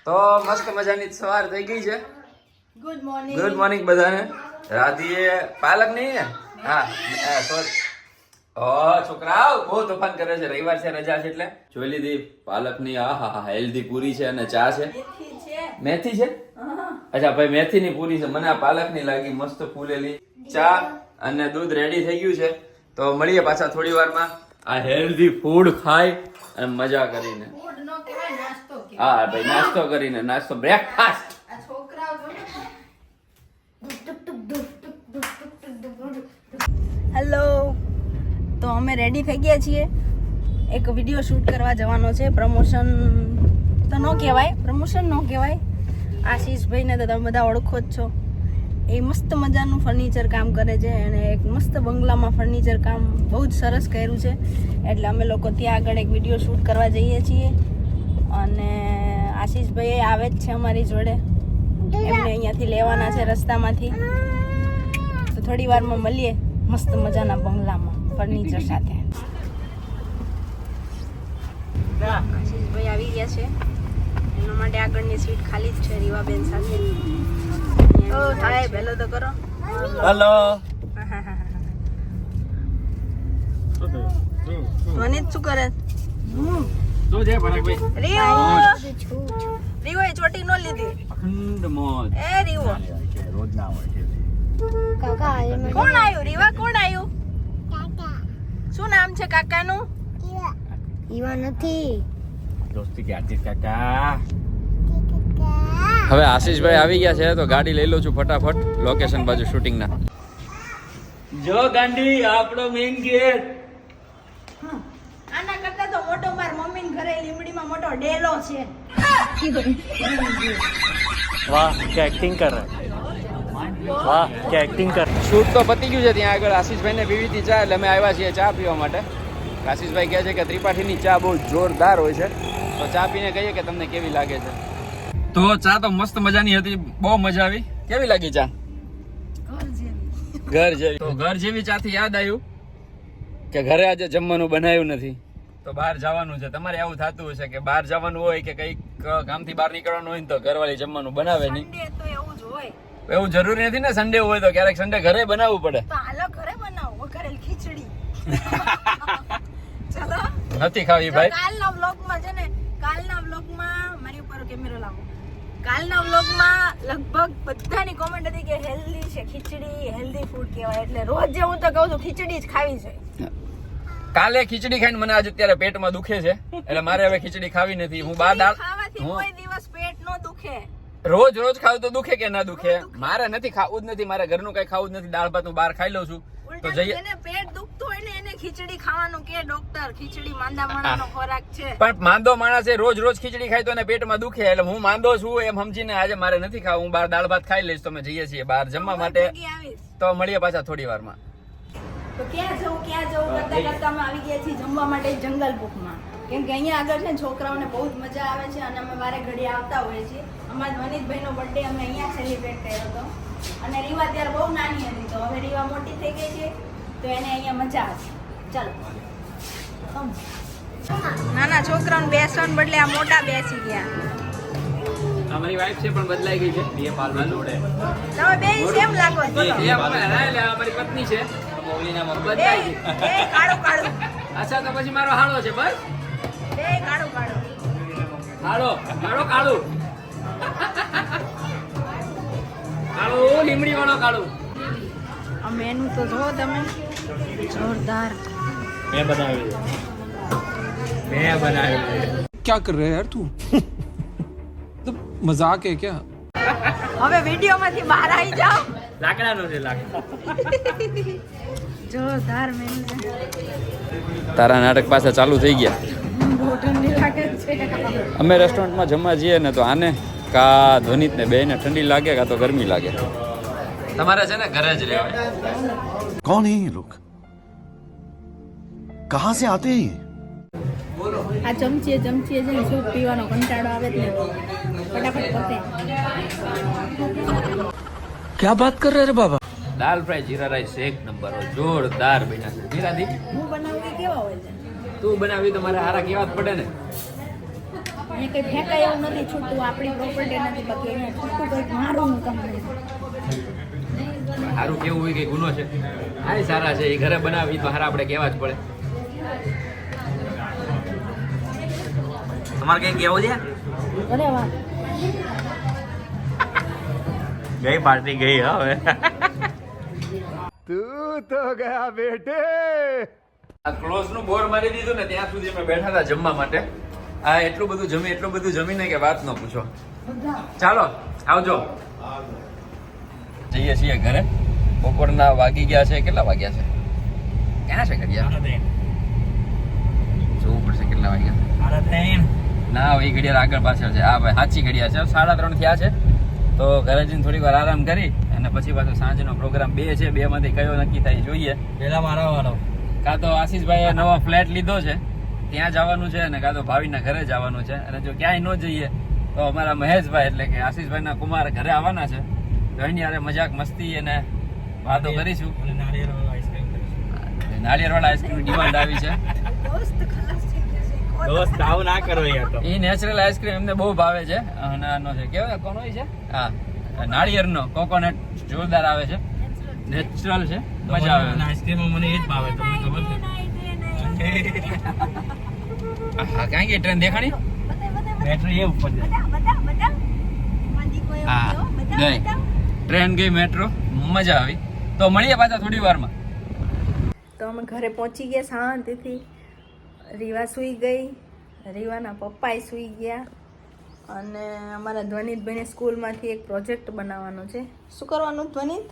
તો મસ્ત મજાની સવાર થઈ ગઈ છે. Good morning. ગુડ મોર્નિંગ બધાને. રાધીએ પાલક નહીં ને? હા સોરી. ઓ છોકરાઓ બહુ તોફાન કરે છે. રવિવાર છે, રજા છે એટલે જોઈ લીધી પાલકની. આહા હેલ્ધી પૂરી છે અને ચા છે. મેથી છે? અચ્છા ભાઈ મેથી ની પૂરી છે. મને આ પાલક ની લાગી. મસ્ત ફૂલેલી ચા અને દૂધ રેડી થઈ ગયું છે. તો મળીએ પાછા થોડી વારમાં આ હેલ્ધી ફૂડ ખાઈ અને મજા કરીને. હા ભાઈ નાસ્તો કરીને નાસ્તો બ્રેકફાસ્ટ. હેલો, તો અમે રેડી થઈ ગયા છીએ. એક વિડીયો શૂટ કરવા જવાનો છે. પ્રમોશન તો ન કહેવાય, પ્રમોશન ન કહેવાય. આશીષભાઈને તો તમે બધા ઓળખો જ છો. એ મસ્ત મજાનું ફર્નિચર કામ કરે છે અને એક મસ્ત બંગલામાં ફર્નિચર કામ બહુ જ સરસ કર્યું છે. એટલે અમે લોકો ત્યાં આગળ એક વિડીયો શૂટ કરવા જઈએ છીએ અને આશીષભાઈ આવે જ છે અમારી જોડે. એમને અહીંયાથી લેવાના છે રસ્તામાંથી. તો થોડી વારમાં મળીએ મસ્ત મજાના બંગલામાં ફર્નિચર સાથે. આશીષભાઈ આવી ગયા છે. એના માટે આગળની સીટ ખાલી જ છે રીવાબેન સાથે. ઓ થાય ભેલો તો કરો. હેલો. મને શું કરે? શું છે પરાગભાઈ? રીવો એ ચોટી નો લીધી. અખંડ મોજ. એ રીવો રોજ ના હોય કે કોણ આવ્યું? રીવા કોણ આવ્યું? શું નામ છે કાકાનું? ઈવા નથી. દોસ્તી કે આરતી કાકા. હવે આશીષભાઈ આવી ગયા છે તો ગાડી લઈ લઉં છું ફટાફટ લોકેશન બાજુ શૂટિંગ ના. જો ગાંડી આપણો મેઇન ગેટ. આના કરતા તો મોટો માર મમ્મીને ઘરે લીમડીમાં મોટો ડેલો છે. वाह क्या एक्टिंग कर रहा है, वाह क्या एक्टिंग कर रहा है। શૂટ તો પતી ગયું છે. ત્યાં આગળ આશીષભાઈને પીવી હતી ચા એટલે અમે આવ્યા છીએ ચા પીવા માટે. આશીષભાઈ કહે છે કે ત્રિપાઠીની ચા બહુ જોરદાર હોય છે. તો ચા પીને કહીએ કે તમને કેવી લાગે છે. તો ચા તો મસ્ત મજાની હતી, બહુ મજા આવી. કેવી લાગી ચા? ઘર જેવી. તો ઘર જેવી ચા થી યાદ આવ્યું કે ઘરે આજે જમવાનું બનાવ્યું નથી તો બહાર જવાનું છે. તમારે એવું થતું હશે કે બહાર જવાનું હોય કે કઈક કામથી બહાર નીકળવાનું હોય ને તો ઘરવાળી જમવાનું બનાવે નહીં. સન્ડે તો એવું જ હોય. એવું જરૂરી નથી ને સન્ડે હોય તો ક્યારેક સન્ડે ઘરે બનાવવું પડે. તો હાલો ઘરે બનાવો વઘારેલ ખીચડી. ચલો નથી ખાવી ભાઈ. કાલના વ્લોગમાં છે ને, કાલના વ્લોગમાં મારી ઉપર કેમેરો લાવો. કાલના વ્લોગમાં લગભગ બધાની કોમેન્ટ હતી કે હેલ્ધી છે ખીચડી, હેલ્ધી ફૂડ કહેવાય. એટલે રોજ જે હું તો કહું છું ખીચડી જ ખાવી છે. કાલે ખીચડી ખાઈને મને આજે અત્યારે પેટમાં દુખે છે એટલે મારે હવે ખીચડી ખાવી નથી. હું બાર દાળ ખાવાથી કોઈ દિવસ પેટ નો દુખે. રોજ રોજ ખાવ તો દુખે કે ના દુખે? મારે નથી ખાવું જ નથી. મારે ઘરનું કઈ ખાવું જ નથી. દાળ ભાત હું બહાર ખાઈ લઉં છું. તો જઈએ. જેને પેટ દુખતું હોય ને એને ખીચડી ખાવાનું કે ડોક્ટર. ખીચડી માંદા માણસનો ખોરાક છે. પણ માંદો માણસ એ રોજ રોજ ખીચડી ખાય તો એને પેટમાં દુખે. એટલે હું માંદો છું એમ સમજીને આજે મારે નથી ખાવું. હું બહાર દાળ ભાત ખાઈ લઈશ. તો અમે જઈએ છીએ બહાર જમવા માટે. તો મળીએ પાછા થોડી વારમાં. તો ક્યાં જવું કરતા કરતા અમે આવી ગયા છીએ જમવા માટે જંગલ બુકમાં. કેમ કે અહીંયા આગળ છે ને છોકરાઓને બહુ જ મજા આવે છે અને અમે વારે ઘડીએ આવતા હોઈએ છીએ. અમારા વનિતભાઈનો બર્થડે અમે અહીંયા સેલિબ્રેટ કર્યો હતો અને રીવા ત્યારે બહુ નાની હતી. તો હવે રીવા મોટી થઈ ગઈ છે તો એને અહીંયા મજા આવશે. ચાલો નાના છોકરાઓને બેસવાને બદલે આ મોટા બેસી ગયા. અમારી વાઈફ છે પણ બદલાઈ ગઈ છે. બે પાલમાં જોડે તમે બે સેમ લાગો છો. બોલો. અમારી પત્ની છે બદલાઈ ગઈ. બે કાળું કાળું. અચ્છા તો પછી મારો હાળો છે બસ. બે કાળું કાળું. હાળો કાળો કાળું કાળું લીમડી વાળો કાળું. આ મેનુ તો જો તમે જોરદાર. मैं बनाया મેં બનાવ્યું છે. क्या कर रहे हैं यार तू तो मजाक है क्या? હવે વિડીયોમાંથી બહાર આવી જાઓ. લાકડાનો છે લાકડા. જોરદાર મેનુ છે. તારા નાટક પાસે ચાલુ થઈ ગયા. બહુ ઠંડી લાગે છે. અમે રેસ્ટોરન્ટમાં જમવા જઈએ ને તો આને કા ધ્વનિત ને બેને ઠંડી લાગે કા તો ગરમી લાગે. તમારે છે ને ઘરે જ રહેવાય. कौन है ये लोग, कहाँ से आते हैं ये? આ ચમચીએ છે ને સૂપ પીવાનો કંટાળો આવે ને ફટાફટ પતે. क्या बात कर रहे रे बाबा? દાલ ફ્રાય જીરા રાઈસ એક નંબર જોરદાર બન્યા છે. જીરાદી હું બનાવું કે કેવા હોય છે? તું બનાવી તો મારે હારા કેવા જ પડે ને. મેં અહીંયા કંઈ ફેંકાય એવું નથી છૂટું, આપણી પ્રોપર્ટી નથી, બાકી અહીંયા છૂટું કંઈક મારું કંપની. સારું કેવું હોય કે ગુનો છે? હા એ સારા છે, એ ઘરે બનાવી તો હારા આપણે કહેવા જ પડે. તમારે કઈ કેવું છે? અરે વાહ, गई पार्टी गई હવે આ ક્લોઝ નું બોર્ડ મારી દીધું ને ત્યાં સુધી અમે બેઠા હતા જમવા માટે. આ એટલું બધું જમીને કે વાત ન પૂછો. ચાલો આવજો, જઈએ છીએ ઘરે. બપોરના વાગી ગયા છે, કેટલા વાગ્યા છે? ક્યાં છે ઘડિયાળ? જોવું પડશે કેટલા વાગ્યા. ના એ ઘડિયાળ આગળ પાછળ છે. હા ભાઈ સાચી ઘડિયાળ છે, 3:30 થયા છે. તો ઘરે જઈને થોડીક વાર આરામ કરી અને પછી પાછો સાંજનો પ્રોગ્રામ 2 છે, 2 માંથી કયો નક્કી થાય જોઈએ. પેલા મારા વાળો કાં તો આશીષભાઈએ નવો ફ્લેટ લીધો છે ત્યાં જવાનું છે, અને કાં તો ભાવિના ઘરે જવાનું છે. અને જો ક્યાંય ન જઈએ તો અમારા મહેશભાઈ એટલે કે આશીષભાઈના કુમાર ઘરે આવવાના છે. તો એની હારે મજાક મસ્તી અને વાતો કરીશું. નાળિયેરવાળા આઈસ્ક્રીમ ડિમાન્ડ આવી છે. દોસ્ત આવું ના કરો યાર. તો એ નેચરલ આઈસ્ક્રીમ એમને બહુ ભાવે છે. અને આનો છે કેવો કોનો છે? હા નાળિયેરનો કોકોનટ જોરદાર આવે છે, નેચરલ છે, મજા આવે. આઈસ્ક્રીમ મને એ જ ભાવે, તમને ખબર છે? હા ક્યાં ગઈ ટ્રેન દેખાણી? બેટરી એ ઉપર છે. હા ગઈ ટ્રેન ગઈ, મેટ્રો, મજા આવી. તો મળીએ પાછા થોડી વારમાં. તો અમે ઘરે પહોંચી ગયા શાંતિથી. રીવા સૂઈ ગઈ, રીવાના પપ્પાએ સૂઈ ગયા, અને અમારા ધ્વનિતભાઈને સ્કૂલમાંથી એક પ્રોજેક્ટ બનાવવાનો છે. શું કરવાનું ધ્વનિત?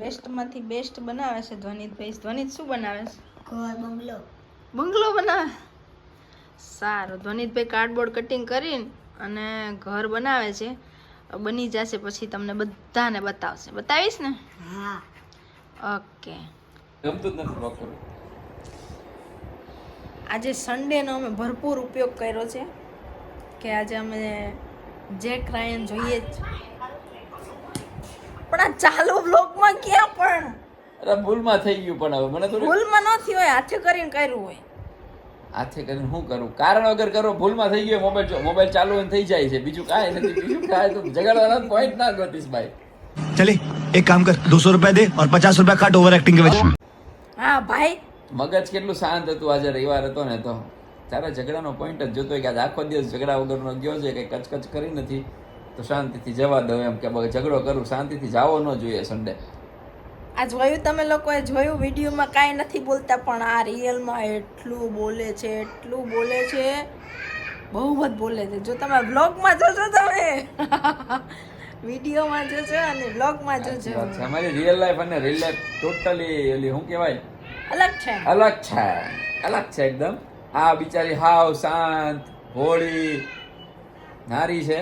વેસ્ટમાંથી બેસ્ટ બનાવે છે ધ્વનિતભાઈ. ધ્વનિત શું બનાવે છે? ઘર બંગલો. બંગલો બનાવે. સારું, ધ્વનિતભાઈ કાર્ડબોર્ડ કટિંગ કરીને અને ઘર બનાવે છે. બની જશે પછી તમને બધાને બતાવશે. બતાવીશ ને? હા. ગમતું ઓકે. જ નથી બપોર. આજે સન્ડેનો અમે ભરપૂર ઉપયોગ કર્યો છે કે આજે અમે જેક રાયન જોઈએ જ. પણ આ ચાલુ બ્લોગમાં ક્યાં પણ અરે ભૂલમાં થઈ ગયું, પણ હવે મને થોડું ભૂલમાં ન થયું હોય, હાથે કરીને કર્યું હોય. હાથે કરીને શું કરું? કારણ વગર કરો, ભૂલમાં થઈ ગયો. મોબાઈલ ચાલુ હોય ને થઈ જાય છે, બીજું કાંઈ નથી. બીજું કાંઈ તો જગાડવાના પોઈન્ટ ના ગોતીશ ભાઈ. चले एक काम कर 200 रुपए दे और 50 रुपए काट ओवर एक्टिंग के वजह હા ભાઈ, મગજ કેટલું શાંત હતું. આજે રવિવાર હતો ને તો તારા ઝઘડાનો પોઈન્ટ જ જોતો હોય કે આજે આખો દિવસ ઝઘડા વગરનો ગયો છે, કંઈ કચકચ કરી નથી, તો શાંતિથી જવા દો એમ કે ઝઘડો કરું, શાંતિથી જાવો ન જોઈએ સન્ડે. આ જોયું તમે લોકોએ જોયું, વિડીયોમાં કાંઈ નથી બોલતા પણ આ રિયલમાં એટલું બોલે છે, એટલું બોલે છે, બહુ જ બોલે છે. જો તમે વ્લોગમાં જોશો, તમે વિડીયોમાં જોશો અને વ્લોગમાં જોશો, અમારી રિયલ લાઈફ અને રિયલ લાઈફ ટોટલી ઓલી શું કહેવાય, અલગ છે. અલગ છે એકદમ. આ બિચારી હાવ શાંત હોળી નારી છે,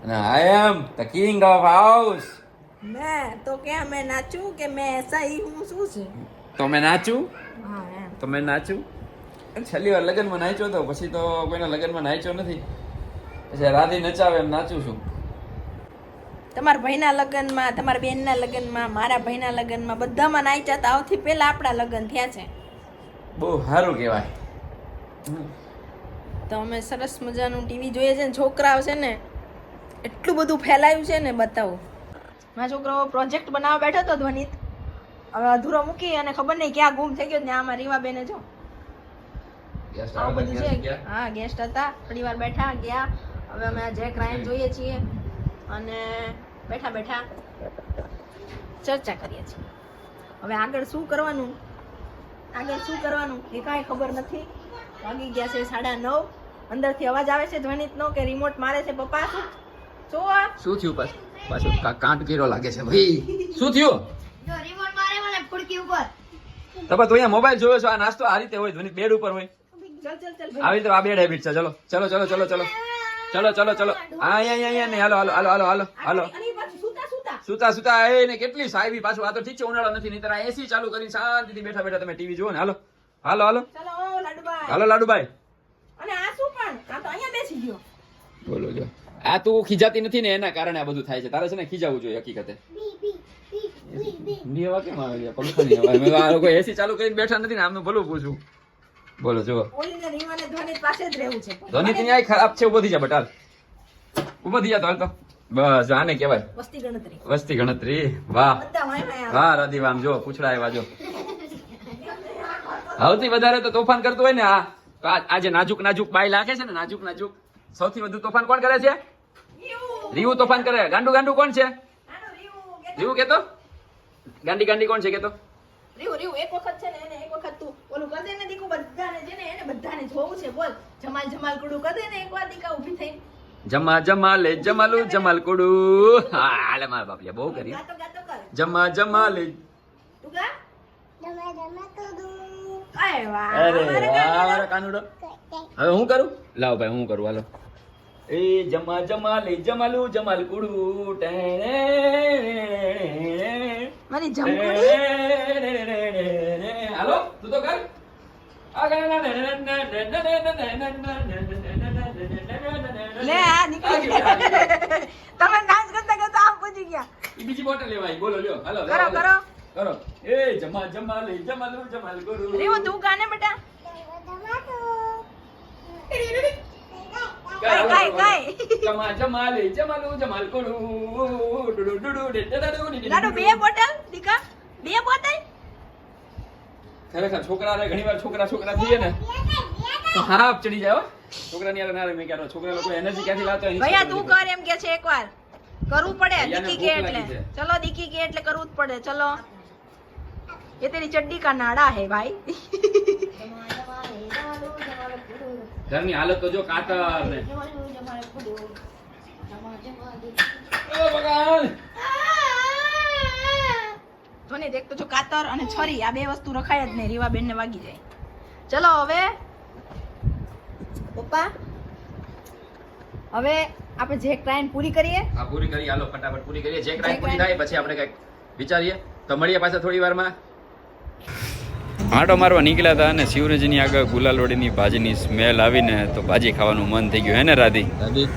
અને I am the king of house. મેં તો ક્યાં મેં નાચું કે મેં એસા હી હું, શું છે? તો મેં નાચું, હા એમ. તો મેં નાચું. છેલ્લી વાર લગ્નમાં નાચ્યો તો, પછી તો કોઈના લગ્નમાં નાચ્યો નથી. પછી રાધી નચાવે એમ નાચું છું. તમારા ભાઈના લગ્નમાં, તમારા બેનના લગ્નમાં, મારા ભાઈના લગ્નમાં, બધામાં નાચ્યા હતા. આવથી પહેલા આપણા લગ્ન થયા છે. બહુ સારું કહેવાય. તો અમે સરસ મજાનું ટીવી જોઈએ છે ને, છોકરાઓ છે ને એટલું બધું ફેલાયું છે ને, બતાવું. મારા છોકરાઓ પ્રોજેક્ટ બનાવવા બેઠો હતો ધ્વનિત, હવે અધૂરો મૂકી અને ખબર નહીં ક્યાં ગુમ થઈ ગયો. ને આમાં રીવાબેને જો આવું બધું છે. હા ગેસ્ટ હતા, થોડી વાર બેઠા ગયા. હવે અમે આ જેક રાયન જોઈએ છીએ અને બેઠા બેઠા ચર્ચા કરીએ છીએ. હવે આગળ શું કરવાનું એ કાંઈ ખબર નથી. વાગી ગયા છે 9:30. અંદરથી અવાજ આવે છે ધ્વનિતનો કે રિમોટ મારે છે પપ્પા. શું થયું પાછું કાંટ કર્યો લાગે છે ભાઈ? શું થયું? જો રિમોટ મારે મને ફૂડકી ઉપર. તો તું અહીંયા મોબાઈલ જોયો છો? આ નાસ્તો આ રીતે હોય, ધ્વનિત બેડ ઉપર હોય. ચલ આવી રીતે આ બેડ હેબિટ છે. ચલો અહીંયા નહીં. હાલો સુતા એ ને કેટલી સાહેબી. પાછું આ તો ઠીક છે, ઉનાળો નથી, નહીં આ એસી ચાલુ કરીને શાંતિથી બેઠા બેઠા તમે ટીવી જુઓ ને. હાલો લાડુભાઈ. અને આ શું પણ આ તો અહીંયા બેસી ગયો. બોલો જો, આ તું ખીજાતી નથી ને, એના કારણે આ બધું થાય છે. તારે છે ને ખીજાવું જોઈએ હકીકતે. ઠંડી હવા કેમ આવે છે? પંખાની હવા. આ લોકો એસી ચાલુ કરીને બેઠા નથી ને, આમનું ભલું પૂછું. બોલો જો ઓલીને રીવાને ધ્વનિત પાસે જ રહેવું છે ધોની ત્યાં ખરાબ છે. ઉભો થઈ જા બટાલ, ઉભો થઈ જા તો હાલ તો. બસ આને કહેવાય વસ્તી ગણતરી. વસ્તી ગણતરી. વાહ બધા હોય ને યાર. વાહ રાધીવ, આમ જો પૂછડા આવ્યા જો. સૌથી વધારે તો તોફાન કરતું હોય ને આ જે નાજુક નાજુક બાઈ લાગે છે ને, નાજુક નાજુક, સૌથી વધુ તોફાન કોણ કરે છે? રીવું તોફાન કરે. ગાંડુ ગાંડુ કોણ છે? રીવું કેતો. ગાંડી ગાંડી કોણ છે કેતો? રીવું એક વખત છે ને એને એક વખત તું ઓલું કરી દે ને દીકુ, બધાને છે ને એને બધાને જોવું છે. બોલ જમાલ જમાલ કુડું કરી દે ને એકવાર દીકા ઊભી થઈ. જમા જમાલે જમાલુ જમાલ કુડુ. હા હાલે મારા બાપલિયા બહુ કરી. ગાતો ગાતો કર. જમા જમાલે. તું ગા. તમે તમે કરું અરે વાહ. અરે મારે વાહ ગાડી મારો કાનુડો. હવે હું કરું? લાવ ભાઈ હું કરું હાલો. એ જમા જમાલે જમાલુ જમાલ કુડુ. મારી જમકુડી. હાલો તું તો કર. લે આ નીકળી તમે ડાન્સ કરતા કરતા આમ પહોંચી ગયા. બીજી બોટલ લેવાય. બોલો લ્યો હાલો કરો કરો. કરો. એ જમા જમાલે જમાલુ જમાલ કુડુ. રીવું તું ગાને બેટા. ગાય, ગાય, ગાય. જમા જમાલે જમાલુ જમાલ કુડુ. લાડુ બે બોટલ દીકા, બે બોટલ. ખરેખર છોકરા ઘણી વાર છોકરા થઈએ ને તો હાફ ચડી જાય હો. છોકરાની યાર ના રે મેં ક્યારે છોકરા લોકો એનર્જી ક્યાંથી લાવતા હોય એની ભૈયા ખબર તું નથી. કર એમ કે છે એકવાર. કરવું પડે ભૈયાને દીકી કે ભૂખ એટલે. લાગી છે. ચલો દીકી કે એટલે કરવું જ પડે. ચલો ये तेरी चड्डी का नाड़ा है भाई. ઘરની હાલત તો જો કાતર ને. ઓ ભગવાન. તો ને દેખ તો જો કાતર અને છરી આ બે વસ્તુ રખાય જ નહીં, રીવા બેન ને વાગી જાય. ચલો હવે પપ્પા, હવે આપણે જે ટ્રાઇન પૂરી કરીએ. આ પૂરી કરી હાલો ફટાફટ પૂરી કરીએ. જે ક્રાઇમ પૂરી થાય પછી આપણે કઈક વિચારીએ. તો મળીએ પાછા થોડી વારમાં. આંટો મારવા નીકળ્યા હતા અને શિવરજની આગળ ગુલાલવડીની ભાજીની સ્મેલ આવીને તો ભાજી ખાવાનું મન થઈ ગયું. હે ને રાધી? રાધી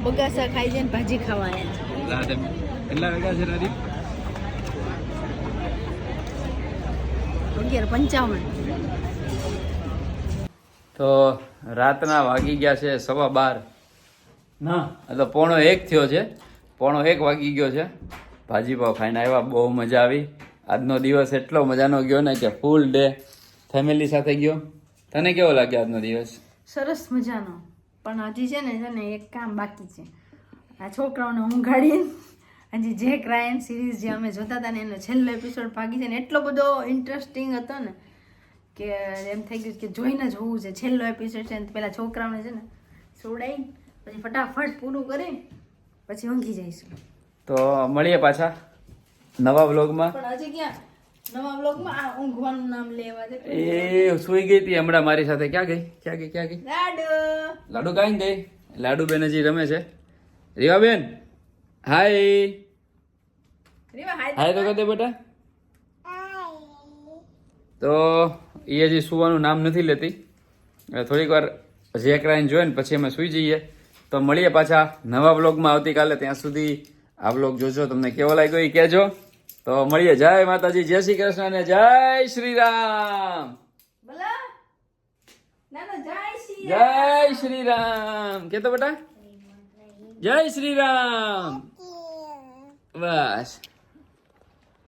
બગાસા ખાઈ જાય ને ભાજી ખાવા આયા. કેટલા વાગ્યા છે રાધી? 11:55. તો રાતના વાગી ગયા છે 12:15. ના એટલે 1:45 થયો છે. 1:45 વાગી ગયો છે. ભાજી પાવ ખાઈને આવ્યા. બહુ મજા આવી. આજનો દિવસ એટલો મજાનો ગયો ને કે ફૂલ ડે ફેમિલી સાથે ગયો. તને કેવો લાગ્યો આજનો દિવસ? સરસ મજાનો. પણ હજી છે ને એક કામ બાકી છે. આ છોકરાઓને ઊંઘાડીને હજી જે ક્રાઇમ સિરીઝ જે અમે જોતા હતા ને એનો છેલ્લો એપિસોડ ભાગી છે ને એટલો બધો ઇન્ટરેસ્ટિંગ હતો ને કે એમ થઈ ગયું કે જોઈને જ હોવું છે. છેલ્લો એપિસોડ છે ને પેલા છોકરાઓને છે ને સોડાઈને પછી ફટાફટ પૂરું કરી પછી ઊંઘી જઈશું. તો મળીએ પાછા નવા વ્લોગમાં. પણ હજી ક્યાં નવા વ્લોગમાં આ ઊંઘવાનું નામ લેવા દે. એ સુઈ ગઈ હતી હમણાં મારી સાથે. ક્યાં ગઈ? લાડુ લાડુ કાંઈ ગઈ? લાડુ બેન હજી રમે છે. રીવાબેન હાય. રીવા હાય હાય તો કહી દે બેટા. તો એ હજી સુવાનું નામ નથી લેતી. થોડીક વાર જે ક્રાઇમ જોઈએ ને પછી અમે સુઈ જઈએ. તો મળીએ પાછા નવા વ્લોગમાં આવતીકાલે. ત્યાં સુધી આ વ્લોગ જોજો. તમને કેવો લાગ્યો એ કહેજો. તો મળીએ. જય માતાજી, જય શ્રી કૃષ્ણ અને જય શ્રી રામ. બોલો નાનો જય શ્રી જય શ્રી રામ કેતો બેટા. જય શ્રી રામ. બસ.